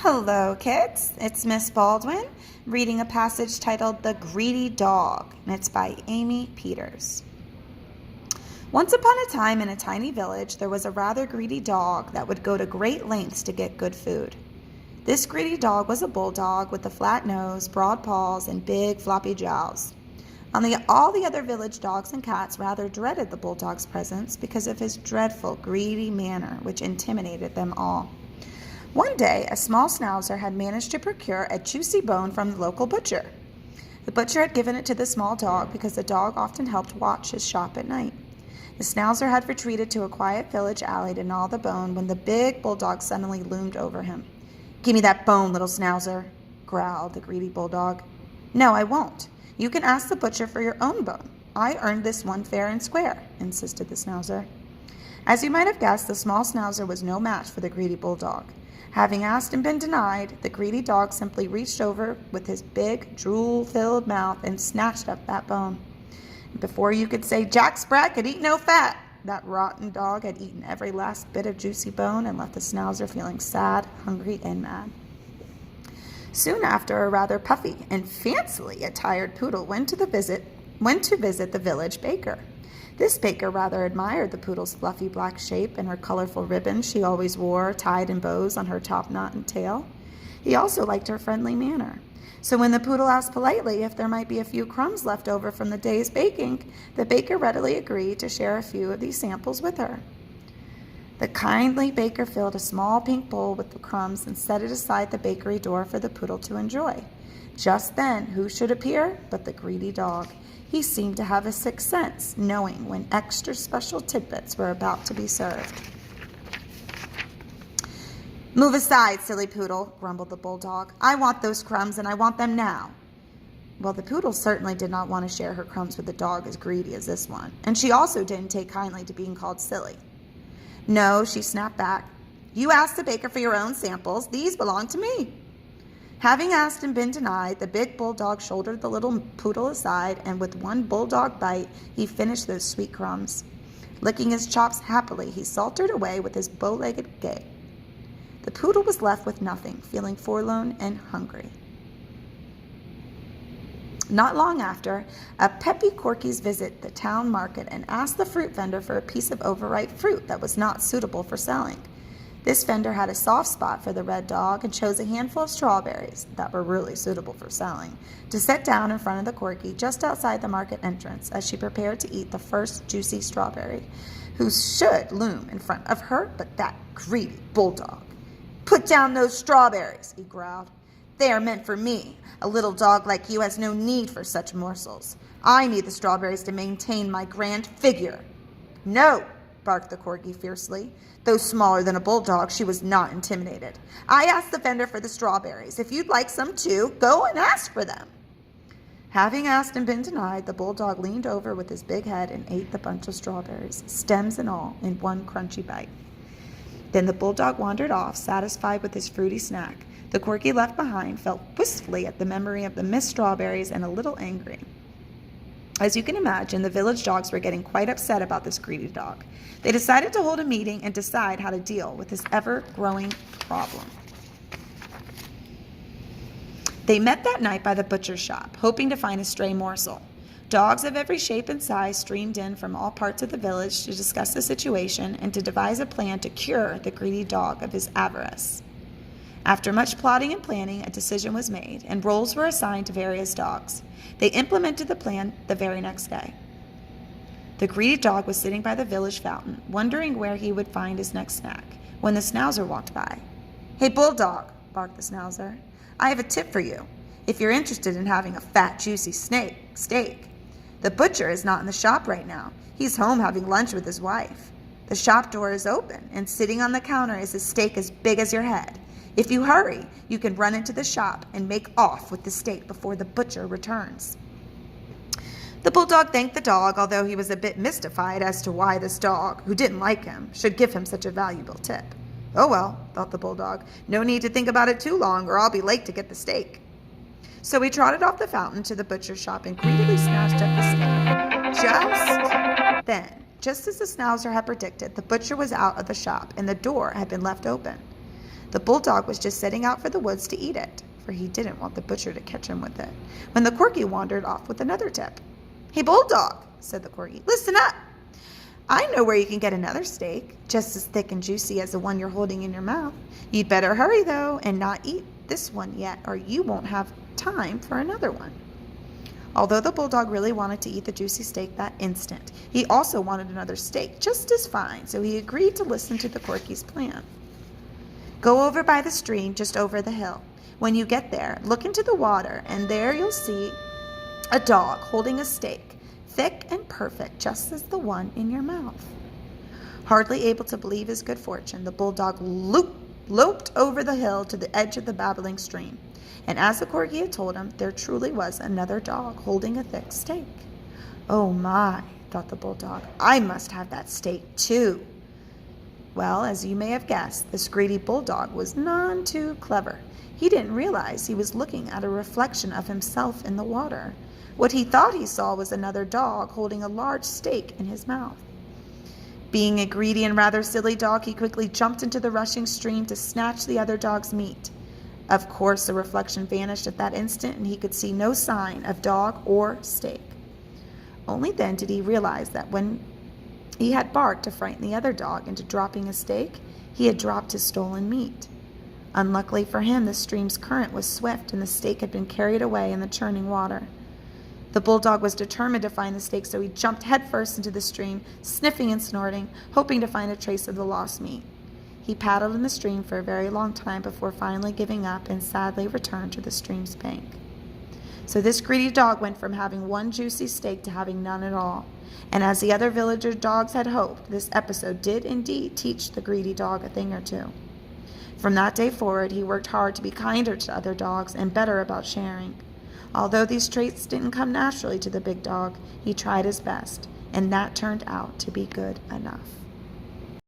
Hello, kids. It's Miss Baldwin reading a passage titled The Greedy Dog, and it's by Amy Peters. Once upon a time in a tiny village, there was a rather greedy dog that would go to great lengths to get good food. This greedy dog was a bulldog with a flat nose, broad paws, and big floppy jowls. All the other village dogs and cats rather dreaded the bulldog's presence because of his dreadful, greedy manner, which intimidated them all. One day, a small schnauzer had managed to procure a juicy bone from the local butcher. The butcher had given it to the small dog because the dog often helped watch his shop at night. The schnauzer had retreated to a quiet village alley to gnaw the bone when the big bulldog suddenly loomed over him. "Give me that bone, little schnauzer," growled the greedy bulldog. "No, I won't. You can ask the butcher for your own bone. I earned this one fair and square," insisted the schnauzer. As you might have guessed, the small schnauzer was no match for the greedy bulldog. Having asked and been denied, the greedy dog simply reached over with his big, drool-filled mouth and snatched up that bone. Before you could say Jack Sprat could eat no fat, that rotten dog had eaten every last bit of juicy bone and left the schnauzer feeling sad, hungry, and mad. Soon after, a rather puffy and fancily attired poodle went to visit the village baker. This baker rather admired the poodle's fluffy black shape and her colorful ribbons she always wore tied in bows on her top knot and tail. He also liked her friendly manner. So when the poodle asked politely if there might be a few crumbs left over from the day's baking, the baker readily agreed to share a few of these samples with her. The kindly baker filled a small pink bowl with the crumbs and set it aside the bakery door for the poodle to enjoy. Just then, who should appear but the greedy dog? He seemed to have a sixth sense, knowing when extra special tidbits were about to be served. "Move aside, silly poodle," grumbled the bulldog. "I want those crumbs, and I want them now." Well, the poodle certainly did not want to share her crumbs with a dog as greedy as this one, and she also didn't take kindly to being called silly. "No," she snapped back. "You asked the baker for your own samples. These belong to me." Having asked and been denied, the big bulldog shouldered the little poodle aside, and with one bulldog bite, he finished those sweet crumbs. Licking his chops happily, he sauntered away with his bow-legged gait. The poodle was left with nothing, feeling forlorn and hungry. Not long after, a peppy corgis visited the town market and asked the fruit vendor for a piece of overripe fruit that was not suitable for selling. This vendor had a soft spot for the red dog and chose a handful of strawberries that were really suitable for selling to set down in front of the corgi just outside the market entrance as she prepared to eat the first juicy strawberry, who should loom in front of her but that greedy bulldog. "Put down those strawberries," he growled. "They are meant for me. A little dog like you has no need for such morsels. I need the strawberries to maintain my grand figure." "No," barked the corgi fiercely. Though smaller than a bulldog, she was not intimidated. "I asked the vendor for the strawberries. If you'd like some too, go and ask for them." Having asked and been denied, the bulldog leaned over with his big head and ate the bunch of strawberries, stems and all, in one crunchy bite. Then the bulldog wandered off, satisfied with his fruity snack. The corgi left behind felt wistfully at the memory of the missed strawberries and a little angry. As you can imagine, the village dogs were getting quite upset about this greedy dog. They decided to hold a meeting and decide how to deal with this ever-growing problem. They met that night by the butcher's shop, hoping to find a stray morsel. Dogs of every shape and size streamed in from all parts of the village to discuss the situation and to devise a plan to cure the greedy dog of his avarice. After much plotting and planning, a decision was made, and roles were assigned to various dogs. They implemented the plan the very next day. The greedy dog was sitting by the village fountain, wondering where he would find his next snack, when the schnauzer walked by. "Hey, bulldog," barked the schnauzer, "I have a tip for you, if you're interested in having a fat, juicy steak. The butcher is not in the shop right now. He's home having lunch with his wife. The shop door is open, and sitting on the counter is a steak as big as your head. If you hurry, you can run into the shop and make off with the steak before the butcher returns." The bulldog thanked the dog, although he was a bit mystified as to why this dog, who didn't like him, should give him such a valuable tip. "Oh well," thought the bulldog, "no need to think about it too long or I'll be late to get the steak." So he trotted off the fountain to the butcher's shop and greedily snatched up the steak. Just then, just as the schnauzer had predicted, the butcher was out of the shop and the door had been left open. The bulldog was just setting out for the woods to eat it, for he didn't want the butcher to catch him with it, when the corgi wandered off with another tip. "Hey, bulldog," said the corgi, "listen up. I know where you can get another steak, just as thick and juicy as the one you're holding in your mouth. You'd better hurry, though, and not eat this one yet, or you won't have time for another one." Although the bulldog really wanted to eat the juicy steak that instant, he also wanted another steak just as fine, so he agreed to listen to the corgi's plan. "Go over by the stream, just over the hill. When you get there, look into the water, and there you'll see a dog holding a steak, thick and perfect, just as the one in your mouth." Hardly able to believe his good fortune, the bulldog loped over the hill to the edge of the babbling stream. And as the corgi had told him, there truly was another dog holding a thick steak. "Oh my," thought the bulldog, "I must have that steak too." Well, as you may have guessed, this greedy bulldog was none too clever. He didn't realize he was looking at a reflection of himself in the water. What he thought he saw was another dog holding a large steak in his mouth. Being a greedy and rather silly dog, he quickly jumped into the rushing stream to snatch the other dog's meat. Of course, the reflection vanished at that instant, and he could see no sign of dog or steak. Only then did he realize that when he had barked to frighten the other dog into dropping his steak, he had dropped his stolen meat. Unluckily for him, the stream's current was swift, and the steak had been carried away in the churning water. The bulldog was determined to find the steak, so he jumped headfirst into the stream, sniffing and snorting, hoping to find a trace of the lost meat. He paddled in the stream for a very long time before finally giving up and sadly returned to the stream's bank. So this greedy dog went from having one juicy steak to having none at all. And as the other villager dogs had hoped, this episode did indeed teach the greedy dog a thing or two. From that day forward, he worked hard to be kinder to other dogs and better about sharing. Although these traits didn't come naturally to the big dog, he tried his best, and that turned out to be good enough.